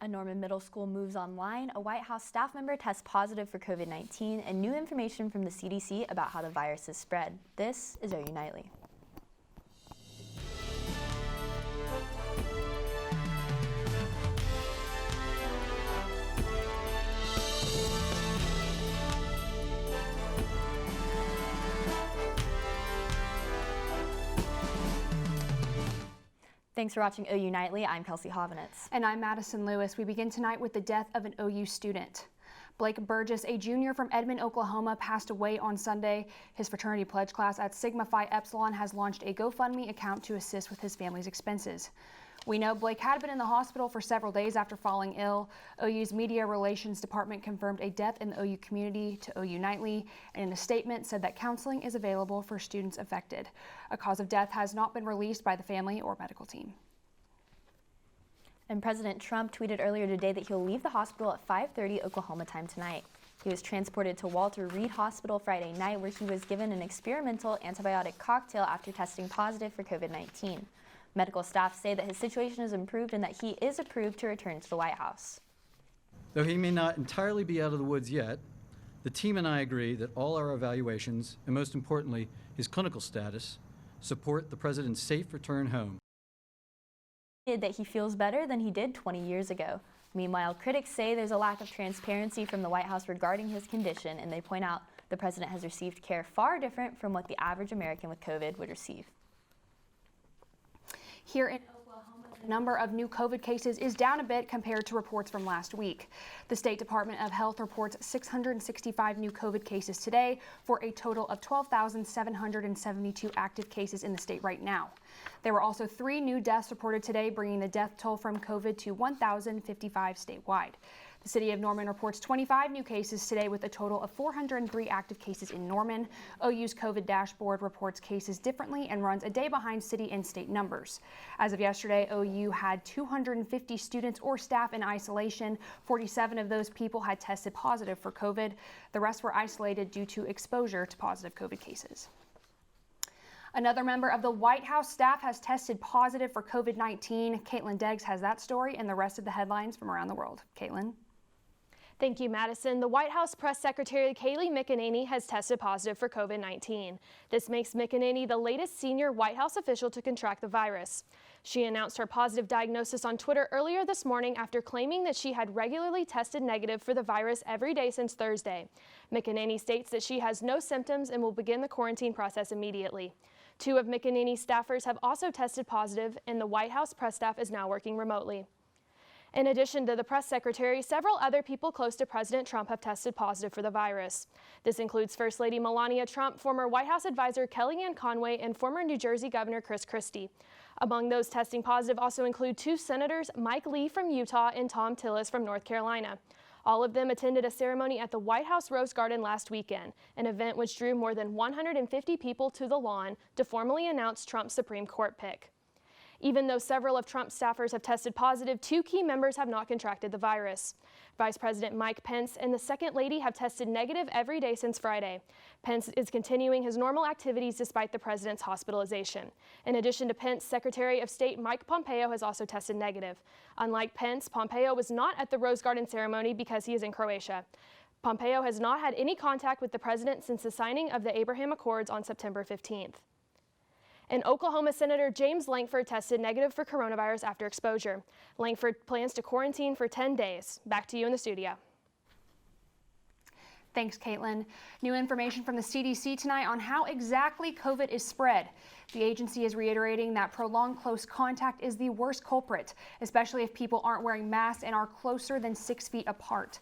A Norman Middle School moves online, a White House staff member tests positive for COVID-19, and new information from the CDC about how the virus is spread. This is OU Nightly. Thanks for watching OU Nightly. I'm Kelsey Hovanetz. And I'm Maddison Lewis. We begin tonight with the death of an OU student. Blake Burgess, a junior from Edmond, Oklahoma, passed away on Sunday. His fraternity pledge class at Sigma Phi Epsilon has launched a GoFundMe account to assist with his family's expenses. We know Blake had been in the hospital for several days after falling ill. OU's Media Relations Department confirmed a death in the OU community to OU Nightly, and in a statement said that counseling is available for students affected. A cause of death has not been released by the family or medical team. And President Trump tweeted earlier today that he'll leave the hospital at 5:30 Oklahoma time tonight. He was transported to Walter Reed Hospital Friday night, where he was given an experimental antibiotic cocktail after testing positive for COVID-19. Medical staff say that his situation has improved and that he is approved to return to the White House. Though he may not entirely be out of the woods yet, the team and I agree that all our evaluations, and most importantly, his clinical status, support the president's safe return home. That he feels better than he did 20 years ago. Meanwhile, critics say there's a lack of transparency from the White House regarding his condition, and they point out the president has received care far different from what the average American with COVID would receive. Here in Oklahoma, the number of new COVID cases is down a bit compared to reports from last week. The State Department of Health reports 665 new COVID cases today for a total of 12,772 active cases in the state right now. There were also 3 new deaths reported today, bringing the death toll from COVID to 1,055 statewide. The city of Norman reports 25 new cases today with a total of 403 active cases in Norman. OU's COVID dashboard reports cases differently and runs a day behind city and state numbers. As of yesterday, OU had 250 students or staff in isolation. 47 of those people had tested positive for COVID. The rest were isolated due to exposure to positive COVID cases. Another member of the White House staff has tested positive for COVID-19. Kaitlyn Deggs has that story and the rest of the headlines from around the world. Kaitlyn. Thank you, Maddison. The White House Press Secretary Kaleigh has tested positive for COVID-19. This makes McEnany the latest senior White House official to contract the virus. She announced her positive diagnosis on Twitter earlier this morning after claiming that she had regularly tested negative for the virus every day since Thursday. McEnany states that she has no symptoms and will begin the quarantine process immediately. 2 of McEnany's staffers have also tested positive, and the White House press staff is now working remotely. In addition to the press secretary, several other people close to President Trump have tested positive for the virus. This includes First Lady Melania Trump, former White House advisor Kellyanne Conway, and former New Jersey Governor Chris Christie. Among those testing positive also include 2 senators, Mike Lee from Utah and Tom Tillis from North Carolina. All of them attended a ceremony at the White House Rose Garden last weekend, an event which drew more than 150 people to the lawn to formally announce Trump's Supreme Court pick. Even though several of Trump's staffers have tested positive, 2 key members have not contracted the virus. Vice President Mike Pence and the Second Lady have tested negative every day since Friday. Pence is continuing his normal activities despite the president's hospitalization. In addition to Pence, Secretary of State Mike Pompeo has also tested negative. Unlike Pence, Pompeo was not at the Rose Garden ceremony because he is in Croatia. Pompeo has not had any contact with the president since the signing of the Abraham Accords on September 15th. And Oklahoma Senator James Lankford tested negative for coronavirus after exposure. Lankford plans to quarantine for 10 days. Back to you in the studio. Thanks, Kaitlyn. New information from the CDC tonight on how exactly COVID is spread. The agency is reiterating that prolonged close contact is the worst culprit, especially if people aren't wearing masks and are closer than 6 feet apart.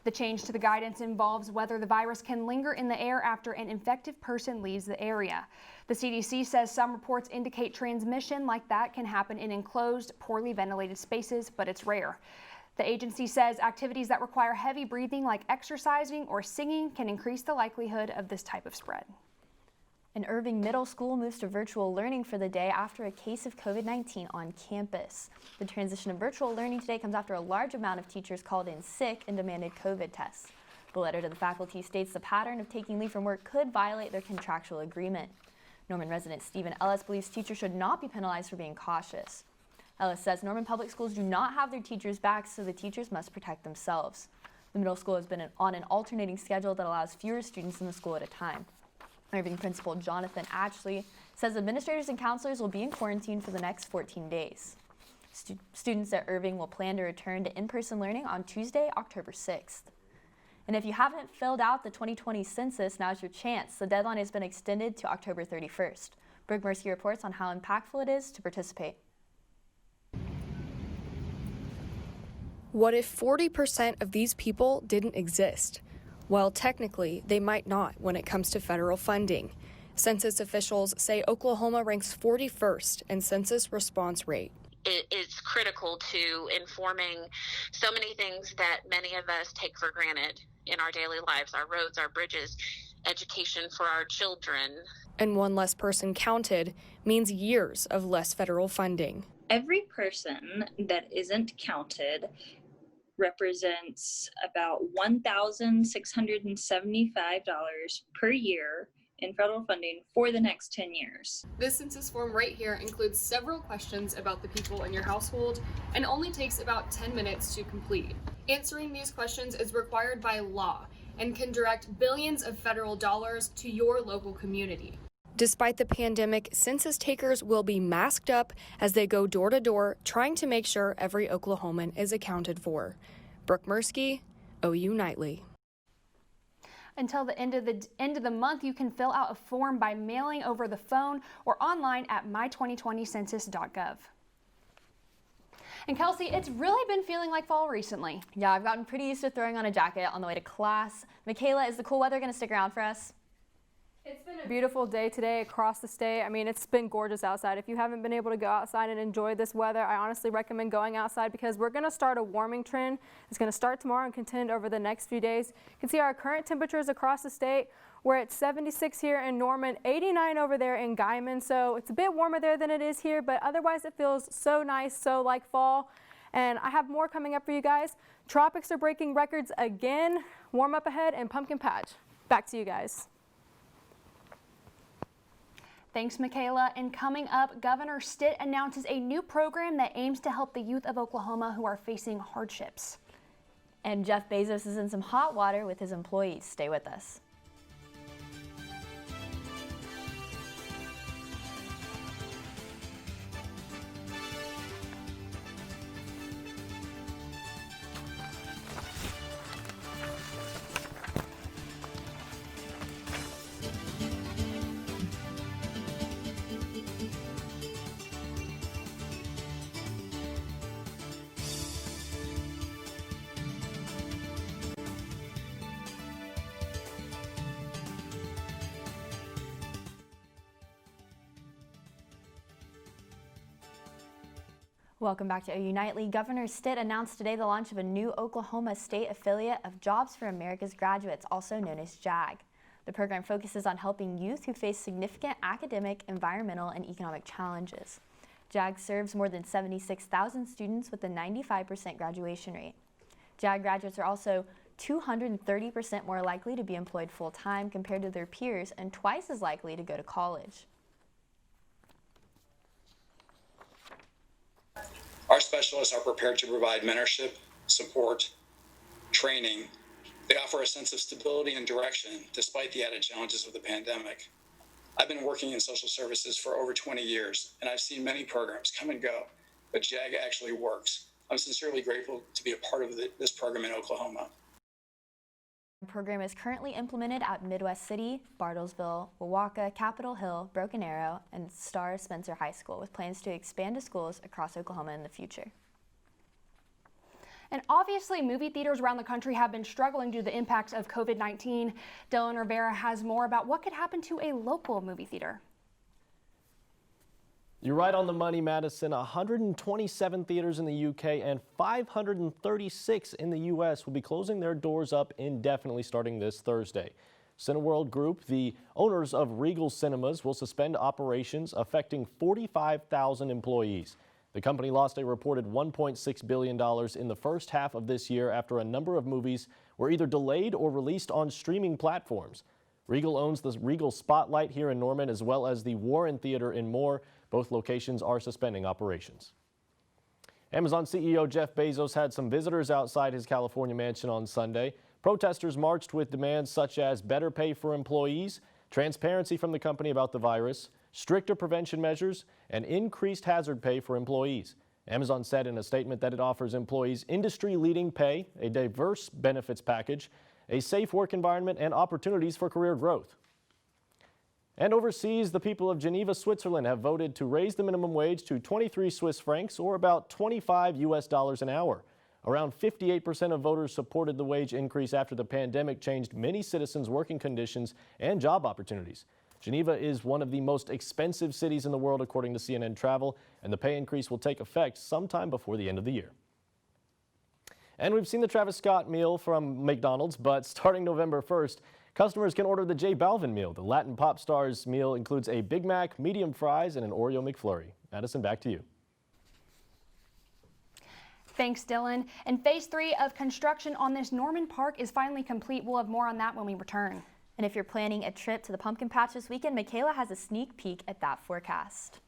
The change to the guidance involves whether the virus can linger in the air after an infected person leaves the area. The CDC says some reports indicate transmission like that can happen in enclosed, poorly ventilated spaces, but it's rare. The agency says activities that require heavy breathing like exercising or singing can increase the likelihood of this type of spread. An Irving Middle School moves to virtual learning for the day after a case of COVID-19 on campus. The transition to virtual learning today comes after a large amount of teachers called in sick and demanded COVID tests. The letter to the faculty states the pattern of taking leave from work could violate their contractual agreement. Norman resident Stephen Ellis believes teachers should not be penalized for being cautious. Ellis says Norman Public Schools do not have their teachers back, so the teachers must protect themselves. The middle school has been on an alternating schedule that allows fewer students in the school at a time. Irving Principal Jonathan Ashley says administrators and counselors will be in quarantine for the next 14 days. Students at Irving will plan to return to in-person learning on Tuesday, October 6th. And if you haven't filled out the 2020 census, now's your chance. The deadline has been extended to October 31st. Brooke Murski reports on how impactful it is to participate. What if 40% of these people didn't exist? Well, technically, they might not when it comes to federal funding. Census officials say Oklahoma ranks 41st in census response rate. It's critical to informing so many things that many of us take for granted in our daily lives, our roads, our bridges, education for our children. And one less person counted means years of less federal funding. Every person that isn't counted represents about $1,675 per year in federal funding for the next 10 years. This census form right here includes several questions about the people in your household and only takes about 10 minutes to complete. Answering these questions is required by law and can direct billions of federal dollars to your local community. Despite the pandemic, census takers will be masked up as they go door to door, trying to make sure every Oklahoman is accounted for. Brooke Murski, OU Nightly. Until the end of the month, you can fill out a form by mailing over the phone or online at my2020census.gov. And Kelsey, it's really been feeling like fall recently. Yeah, I've gotten pretty used to throwing on a jacket on the way to class. Mikayla, is the cool weather going to stick around for us? It's been a beautiful day today across the state. I mean, it's been gorgeous outside. If you haven't been able to go outside and enjoy this weather, I honestly recommend going outside because we're going to start a warming trend. It's going to start tomorrow and continue over the next few days. You can see our current temperatures across the state. We're at 76 here in Norman, 89 over there in Guyman. So it's a bit warmer there than it is here, but otherwise it feels so nice, so like fall. And I have more coming up for you guys. Tropics are breaking records again, warm up ahead, and pumpkin patch. Back to you guys. Thanks, Mikayla. And coming up, Governor Stitt announces a new program that aims to help the youth of Oklahoma who are facing hardships. And Jeff Bezos is in some hot water with his employees. Stay with us. Welcome back to OU Nightly. Governor Stitt announced today the launch of a new Oklahoma State affiliate of Jobs for America's Graduates, also known as JAG. The program focuses on helping youth who face significant academic, environmental, and economic challenges. JAG serves more than 76,000 students with a 95% graduation rate. JAG graduates are also 230% more likely to be employed full-time compared to their peers and twice as likely to go to college. Our specialists are prepared to provide mentorship, support, training. They offer a sense of stability and direction despite the added challenges of the pandemic. I've been working in social services for over 20 years, and I've seen many programs come and go, but JAG actually works. I'm sincerely grateful to be a part of this program in Oklahoma. The program is currently implemented at Midwest City, Bartlesville, Wawaka, Capitol Hill, Broken Arrow, and Star Spencer High School, with plans to expand to schools across Oklahoma in the future. And obviously, movie theaters around the country have been struggling due to the impacts of COVID-19. Dylan Rivera has more about what could happen to a local movie theater. You're right on the money, Madison. 127 theaters in the UK and 536 in the US will be closing their doors up indefinitely starting this Thursday. Cineworld Group, the owners of Regal Cinemas, will suspend operations affecting 45,000 employees. The company lost a reported $1.6 billion in the first half of this year after a number of movies were either delayed or released on streaming platforms. Regal owns the Regal Spotlight here in Norman as well as the Warren Theater in Moore. Both locations are suspending operations. Amazon CEO Jeff Bezos had some visitors outside his California mansion on Sunday. Protesters marched with demands such as better pay for employees, transparency from the company about the virus, stricter prevention measures, and increased hazard pay for employees. Amazon said in a statement that it offers employees industry-leading pay, a diverse benefits package, a safe work environment, and opportunities for career growth. And overseas, the people of Geneva, Switzerland have voted to raise the minimum wage to 23 Swiss francs, or about $25 an hour. Around 58% of voters supported the wage increase after the pandemic changed many citizens' working conditions and job opportunities. Geneva is one of the most expensive cities in the world, according to CNN Travel, and the pay increase will take effect sometime before the end of the year. And we've seen the Travis Scott meal from McDonald's, but starting November 1st, customers can order the J Balvin meal. The Latin pop star's meal includes a Big Mac, medium fries, and an Oreo McFlurry. Maddison, back to you. Thanks, Dylan. And phase 3 of construction on this Norman Park is finally complete. We'll have more on that when we return. And if you're planning a trip to the pumpkin patch this weekend, Mikayla has a sneak peek at that forecast.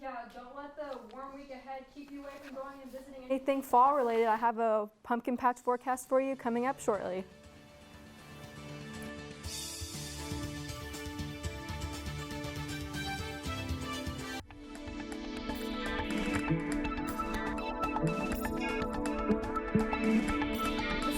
Yeah, don't let the warm week ahead keep you away from going and visiting anything fall related. I have a pumpkin patch forecast for you coming up shortly.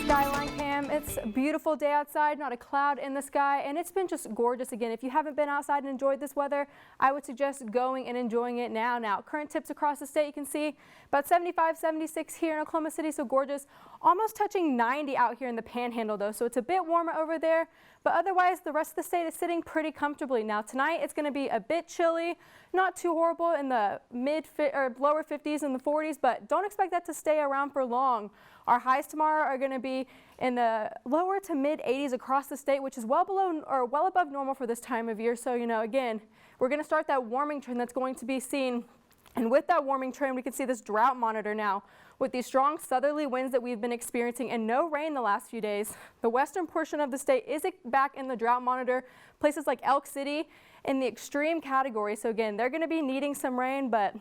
Skyline cam, it's a beautiful day outside, not a cloud in the sky, and it's been just gorgeous again. If you haven't been outside and enjoyed this weather, I would suggest going and enjoying it now. Current temps across the state, you can see about 75, 76 here in Oklahoma City, so gorgeous. Almost touching 90 out here in the Panhandle though, so it's a bit warmer over there, but otherwise the rest of the state is sitting pretty comfortably. Now tonight it's going to be a bit chilly, not too horrible in the lower 50s and the 40s, but don't expect that to stay around for long. Our highs tomorrow are going to be in the lower to mid 80s across the state, which is well below or well above normal for this time of year. So, again, we're going to start that warming trend that's going to be seen. And with that warming trend, we can see this drought monitor now. With these strong southerly winds that we've been experiencing and no rain the last few days, the western portion of the state is back in the drought monitor. Places like Elk City in the extreme category. So again, they're going to be needing some rain, but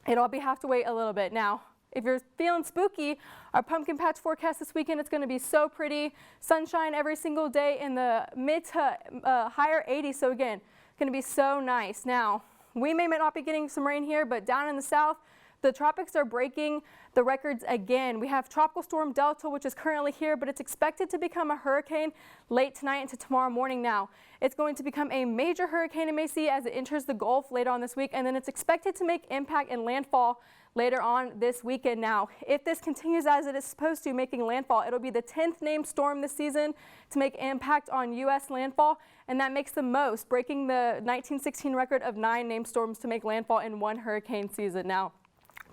it'll have to wait a little bit. Now, if you're feeling spooky, our pumpkin patch forecast this weekend, it's going to be so pretty. Sunshine every single day in the mid to higher 80s. So again, going to be so nice. Now, we may not be getting some rain here, but down in the south, the tropics are breaking the records again. We have Tropical Storm Delta, which is currently here, but it's expected to become a hurricane late tonight into tomorrow morning now. It's going to become a major hurricane in Macy as it enters the Gulf later on this week, and then it's expected to make impact and landfall later on this weekend. Now, if this continues as it is supposed to, making landfall, it'll be the 10th named storm this season to make impact on U.S. landfall, and that makes the most, breaking the 1916 record of 9 named storms to make landfall in one hurricane season. Now,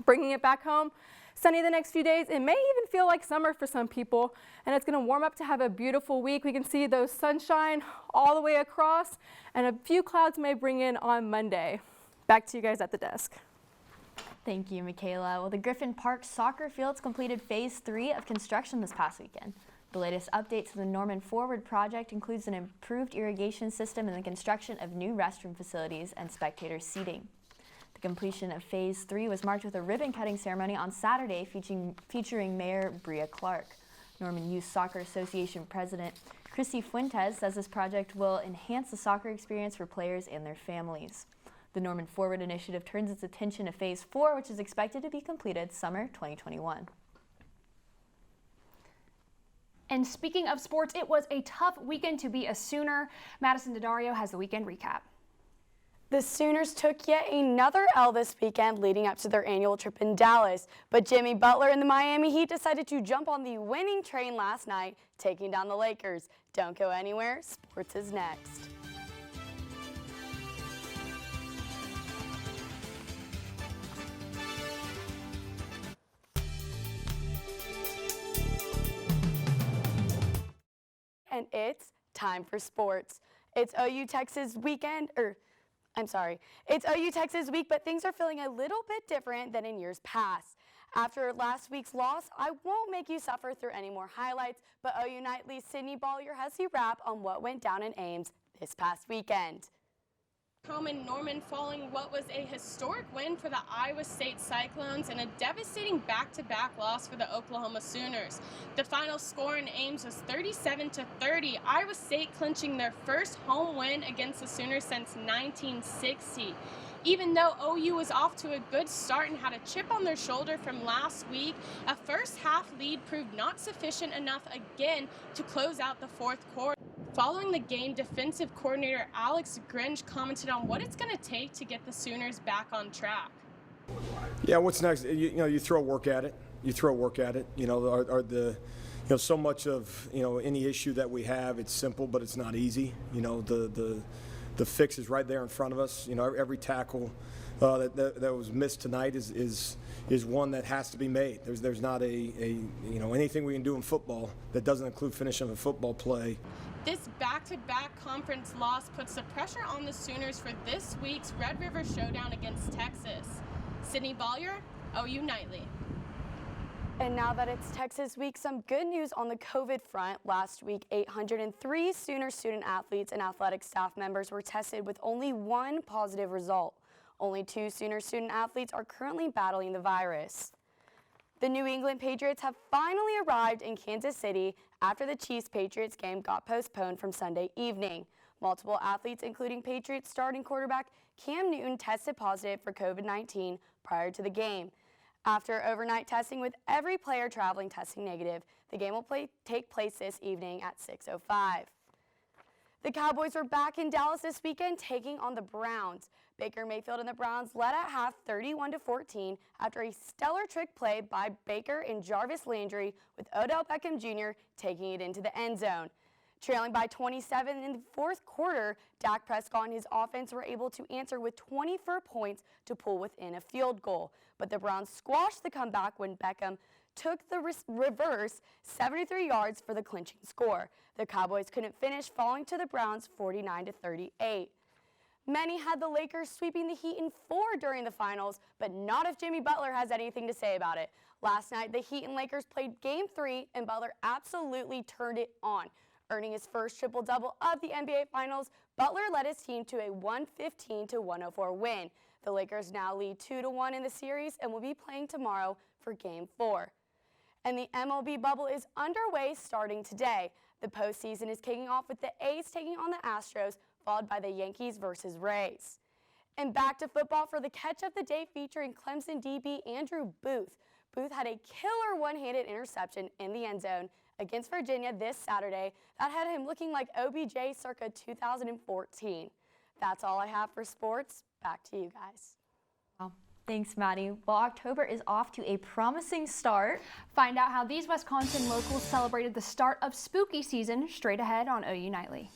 bringing it back home, sunny the next few days. It may even feel like summer for some people, and it's going to warm up to have a beautiful week. We can see those sunshine all the way across, and a few clouds may bring in on Monday. Back to you guys at the desk. Thank you, Mikayla. Well, the Griffin Park soccer fields completed phase 3 of construction this past weekend. The latest update to the Norman Forward project includes an improved irrigation system and the construction of new restroom facilities and spectator seating. The completion of phase 3 was marked with a ribbon-cutting ceremony on Saturday featuring Mayor Bria Clark. Norman Youth Soccer Association President Chrissy Fuentes says this project will enhance the soccer experience for players and their families. The Norman Forward initiative turns its attention to phase 4, which is expected to be completed summer 2021. And speaking of sports, it was a tough weekend to be a Sooner. Maddison Daddario has the weekend recap. The Sooners took yet another L this weekend leading up to their annual trip in Dallas. But Jimmy Butler and the Miami Heat decided to jump on the winning train last night, taking down the Lakers. Don't go anywhere, sports is next. And it's time for sports. It's OU Texas weekend, it's OU Texas week, but things are feeling a little bit different than in years past. After last week's loss, I won't make you suffer through any more highlights, but OU Nightly's Sydney Bollier has the wrap on what went down in Ames this past weekend. Home in Norman following what was a historic win for the Iowa State Cyclones and a devastating back-to-back loss for the Oklahoma Sooners. The final score in Ames was 37-30, Iowa State clinching their first home win against the Sooners since 1960. Even though OU was off to a good start and had a chip on their shoulder from last week, a first-half lead proved not sufficient enough again to close out the fourth quarter. Following the game, defensive coordinator Alex Grinch commented on what it's going to take to get the Sooners back on track. Yeah, what's next? You throw work at it. You throw work at it. So much of any issue that we have, it's simple, but it's not easy. The fix is right there in front of us. Every tackle that was missed tonight is one that has to be made. There's not anything we can do in football that doesn't include finishing a football play. This back-to-back conference loss puts the pressure on the Sooners for this week's Red River Showdown against Texas. Sydney Bollier, OU Nightly. And now that it's Texas week, some good news on the COVID front. Last week, 803 Sooner student athletes and athletic staff members were tested with only one positive result. Only 2 Sooner student athletes are currently battling the virus. The New England Patriots have finally arrived in Kansas City after the Chiefs-Patriots game got postponed from Sunday evening. Multiple athletes, including Patriots starting quarterback Cam Newton, tested positive for COVID-19 prior to the game. After overnight testing with every player traveling testing negative, the game will take place this evening at 6:05. The Cowboys were back in Dallas this weekend taking on the Browns. Baker Mayfield and the Browns led at half 31-14 after a stellar trick play by Baker and Jarvis Landry with Odell Beckham Jr. taking it into the end zone. Trailing by 27 in the fourth quarter, Dak Prescott and his offense were able to answer with 24 points to pull within a field goal. But the Browns squashed the comeback when Beckham took the reverse 73 yards for the clinching score. The Cowboys couldn't finish, falling to the Browns 49-38. Many had the Lakers sweeping the Heat in 4 during the finals, but not if Jimmy Butler has anything to say about it. Last night, the Heat and Lakers played Game 3, and Butler absolutely turned it on. Earning his first triple-double of the NBA Finals, Butler led his team to a 115-104 win. The Lakers now lead 2-1 in the series and will be playing tomorrow for Game 4. And the MLB bubble is underway starting today. The postseason is kicking off with the A's taking on the Astros, followed by the Yankees versus Rays. And back to football for the catch of the day featuring Clemson DB Andrew Booth. Booth had a killer one-handed interception in the end zone against Virginia this Saturday that had him looking like OBJ circa 2014. That's all I have for sports. Back to you guys. Wow. Thanks, Maddie. Well, October is off to a promising start. Find out how these Wisconsin locals celebrated the start of spooky season straight ahead on OU Nightly.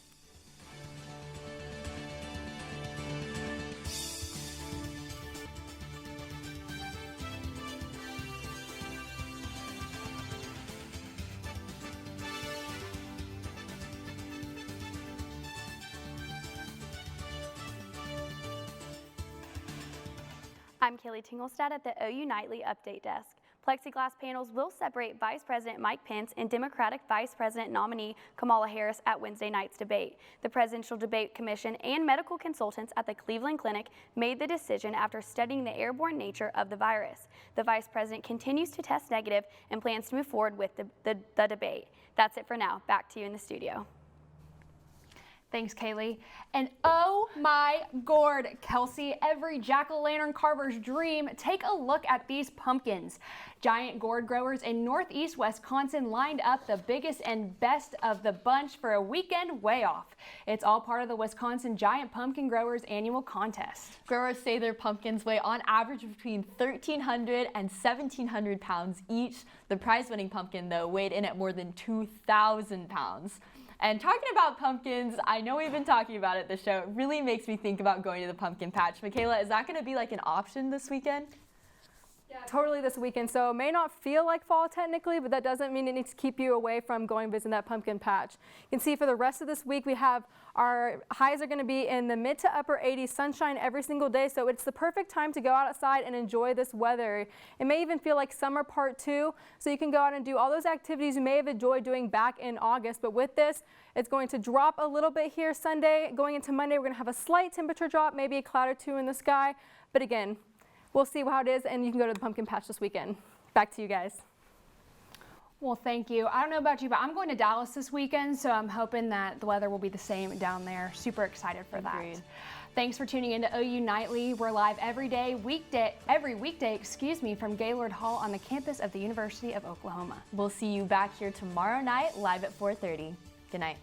I'm Tingelstad at the OU Nightly Update Desk. Plexiglass panels will separate Vice President Mike Pence and Democratic Vice President nominee Kamala Harris at Wednesday night's debate. The Presidential Debate Commission and medical consultants at the Cleveland Clinic made the decision after studying the airborne nature of the virus. The Vice President continues to test negative and plans to move forward with the debate. That's it for now. Back to you in the studio. Thanks, Kaleigh. And oh my gourd, Kelsey, every jack-o'-lantern carver's dream. Take a look at these pumpkins. Giant gourd growers in northeast Wisconsin lined up the biggest and best of the bunch for a weekend way off. It's all part of the Wisconsin Giant Pumpkin Growers annual contest. Growers say their pumpkins weigh on average between 1,300 and 1,700 pounds each. The prize-winning pumpkin, though, weighed in at more than 2,000 pounds. And talking about pumpkins, I know we've been talking about it this show. It really makes me think about going to the pumpkin patch. Mikayla, is that going to be like an option this weekend? Totally this weekend, so it may not feel like fall technically, but that doesn't mean it needs to keep you away from going visit that pumpkin patch. You can see for the rest of this week we have our highs are going to be in the mid to upper 80s, sunshine every single day, so it's the perfect time to go outside and enjoy this weather. It may even feel like summer part 2, so you can go out and do all those activities you may have enjoyed doing back in August, but with this, it's going to drop a little bit here Sunday. Going into Monday, we're going to have a slight temperature drop, maybe a cloud or 2 in the sky, but again, we'll see how it is, and you can go to the pumpkin patch this weekend. Back to you guys. Well, thank you. I don't know about you, but I'm going to Dallas this weekend, so I'm hoping that the weather will be the same down there. Super excited for that. Thanks for tuning in to OU Nightly. We're live every weekday, from Gaylord Hall on the campus of the University of Oklahoma. We'll see you back here tomorrow night, live at 4:30. Good night.